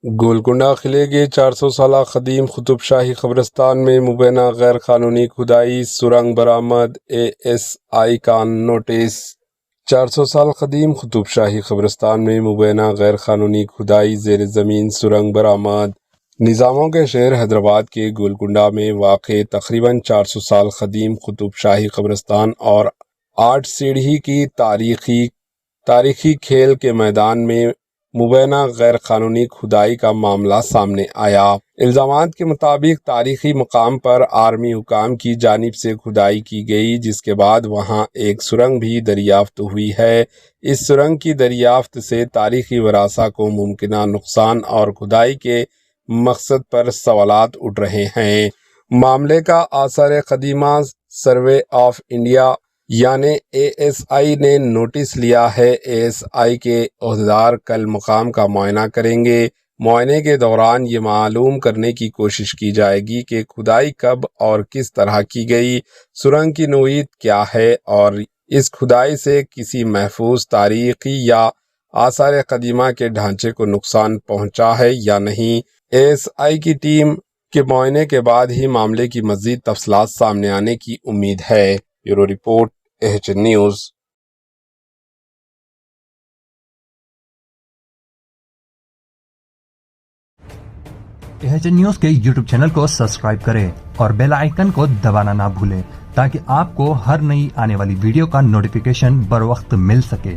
گولکنڈہ قلعے کے 400 سالہ قدیم قطب شاہی قبرستان میں مبینہ غیر قانونی کھدائی سرنگ برآمد ASI کا نوٹس 400 سال قدیم قطب شاہی قبرستان میں مبینہ غیر قانونی کھدائی زیر زمین سرنگ برآمد نظاموں کے شہر حیدرآباد کے گولکنڈہ میں واقع تقریباً 400 سال قدیم قطب شاہی قبرستان اور 8 سیڑھی کی تاریخی کھیل کے میدان میں مبینہ غیر قانونی کھدائی کا معاملہ سامنے آیا۔ الزامات کے مطابق تاریخی مقام پر آرمی حکام کی جانب سے کھدائی کی گئی، جس کے بعد وہاں ایک سرنگ بھی دریافت ہوئی ہے۔ اس سرنگ کی دریافت سے تاریخی ورثہ کو ممکنہ نقصان اور کھدائی کے مقصد پر سوالات اٹھ رہے ہیں۔ معاملے کا آثار قدیمہ سروے آف انڈیا یعنی ASI نے نوٹس لیا ہے۔ ASI کے عہدیدار کل مقام کا معائنہ کریں گے۔ معائنے کے دوران یہ معلوم کرنے کی کوشش کی جائے گی کہ کھدائی کب اور کس طرح کی گئی، سرنگ کی نوعیت کیا ہے اور اس کھدائی سے کسی محفوظ تاریخی یا آثار قدیمہ کے ڈھانچے کو نقصان پہنچا ہے یا نہیں۔ ASI کی ٹیم کے معائنے کے بعد ہی معاملے کی مزید تفصیلات سامنے آنے کی امید ہے۔ Bureau report AHN news. AHN news کے YouTube چینل کو سبسکرائب کریں اور بیل آئیکن کو دبانا نہ بھولیں تاکہ آپ کو ہر نئی آنے والی ویڈیو کا نوٹیفیکیشن بر وقت مل سکے۔